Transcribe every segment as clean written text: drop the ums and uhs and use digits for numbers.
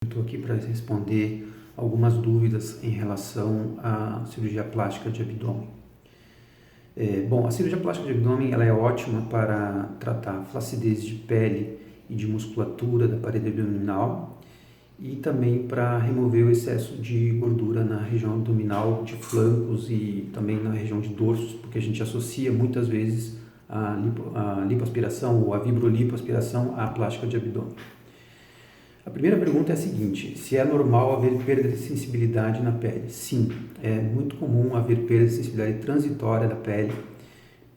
Estou aqui para responder algumas dúvidas em relação à cirurgia plástica de abdômen. Bom, a cirurgia plástica de abdômen ela é ótima para tratar flacidez de pele e de musculatura da parede abdominal e também para remover o excesso de gordura na região abdominal, de flancos e também na região de dorsos, porque a gente associa muitas vezes a lipoaspiração ou a vibrolipoaspiração à plástica de abdômen. A primeira pergunta é a seguinte: se é normal haver perda de sensibilidade na pele? Sim, é muito comum haver perda de sensibilidade transitória da pele,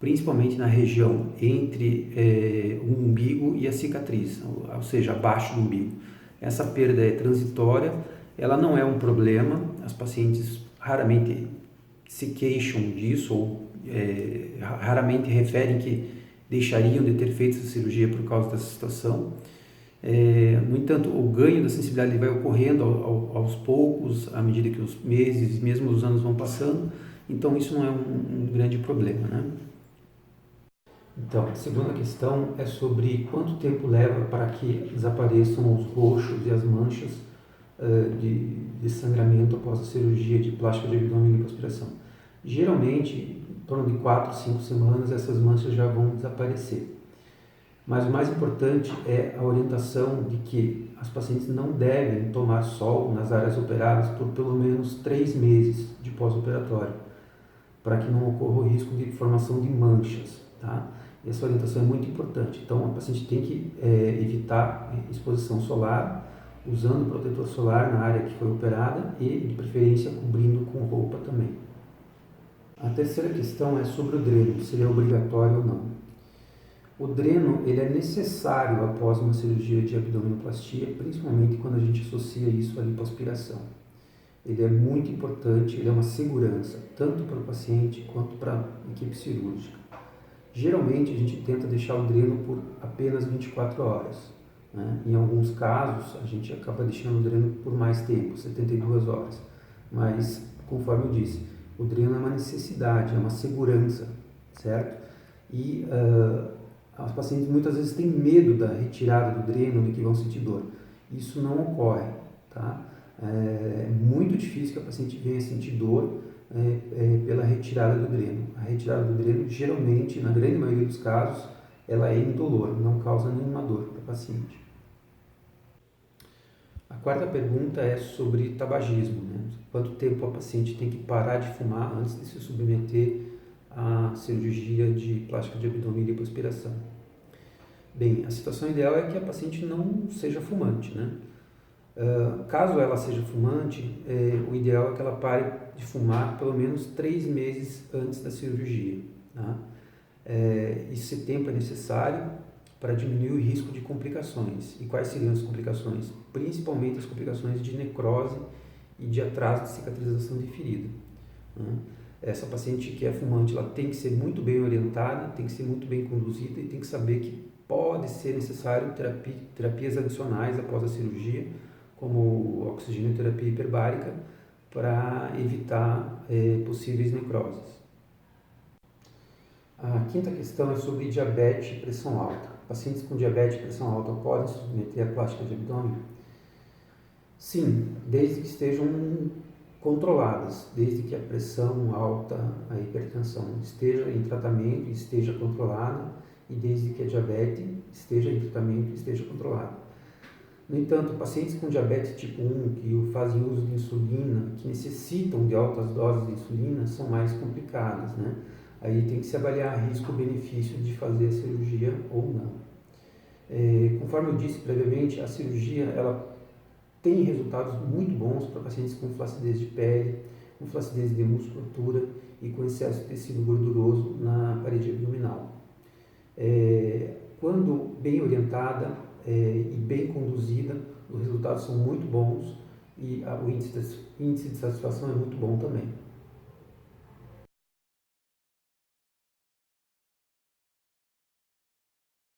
principalmente na região entre o umbigo e a cicatriz, ou seja, abaixo do umbigo. Essa perda é transitória, ela não é um problema, as pacientes raramente se queixam disso ou raramente referem que deixariam de ter feito essa cirurgia por causa dessa situação. No entanto, o ganho da sensibilidade vai ocorrendo aos poucos, à medida que os meses e mesmo os anos vão passando, então isso não é um grande problema, né? Então, a segunda questão é sobre quanto tempo leva para que desapareçam os roxos e as manchas de sangramento após a cirurgia de plástica de abdômen e lipoaspiração. Geralmente, em torno de 4 a 5 semanas, essas manchas já vão desaparecer. Mas o mais importante é a orientação de que as pacientes não devem tomar sol nas áreas operadas por pelo menos 3 meses de pós-operatório, para que não ocorra o risco de formação de manchas, tá? Essa orientação é muito importante. Então, a paciente tem que evitar exposição solar, usando protetor solar na área que foi operada e, de preferência, cobrindo com roupa também. A terceira questão é sobre o dreno, se ele é obrigatório ou não. O dreno ele é necessário após uma cirurgia de abdominoplastia, principalmente quando a gente associa isso à lipoaspiração. Ele é muito importante, ele é uma segurança, tanto para o paciente quanto para a equipe cirúrgica. Geralmente a gente tenta deixar o dreno por apenas 24 horas. Né? Em alguns casos a gente acaba deixando o dreno por mais tempo, 72 horas. Mas, conforme eu disse, o dreno é uma necessidade, é uma segurança, certo? E as pacientes muitas vezes têm medo da retirada do dreno, de que vão sentir dor. Isso não ocorre, tá? É muito difícil que a paciente venha sentir dor pela retirada do dreno. A retirada do dreno, geralmente, na grande maioria dos casos, ela é indolor, não causa nenhuma dor para o paciente. A quarta pergunta é sobre tabagismo, né? Quanto tempo a paciente tem que parar de fumar antes de se submeter à cirurgia de plástica de abdômen e lipoaspiração? Bem, a situação ideal é que a paciente não seja fumante, né? Caso ela seja fumante, o ideal é que ela pare de fumar pelo menos 3 meses antes da cirurgia, tá? Esse tempo é necessário para diminuir o risco de complicações. E quais seriam as complicações? Principalmente as complicações de necrose e de atraso de cicatrização de ferida, né? Essa paciente que é fumante, ela tem que ser muito bem orientada, tem que ser muito bem conduzida e tem que saber que pode ser necessário terapias adicionais após a cirurgia, como oxigenoterapia hiperbárica, para evitar possíveis necroses. A quinta questão é sobre diabetes e pressão alta. Pacientes com diabetes e pressão alta podem se submeter à plástica de abdômen? Sim, desde que estejam controladas, desde que a pressão alta, a hipertensão esteja em tratamento e esteja controlada, e desde que a diabetes esteja em tratamento e esteja controlada. No entanto, pacientes com diabetes tipo 1, que fazem uso de insulina, que necessitam de altas doses de insulina, são mais complicadas, né? Aí tem que se avaliar risco-benefício de fazer a cirurgia ou não. Conforme eu disse previamente, a cirurgia ela tem resultados muito bons para pacientes com flacidez de pele, com flacidez de musculatura e com excesso de tecido gorduroso na parede abdominal. Quando bem orientada e bem conduzida, os resultados são muito bons e o índice de satisfação é muito bom também.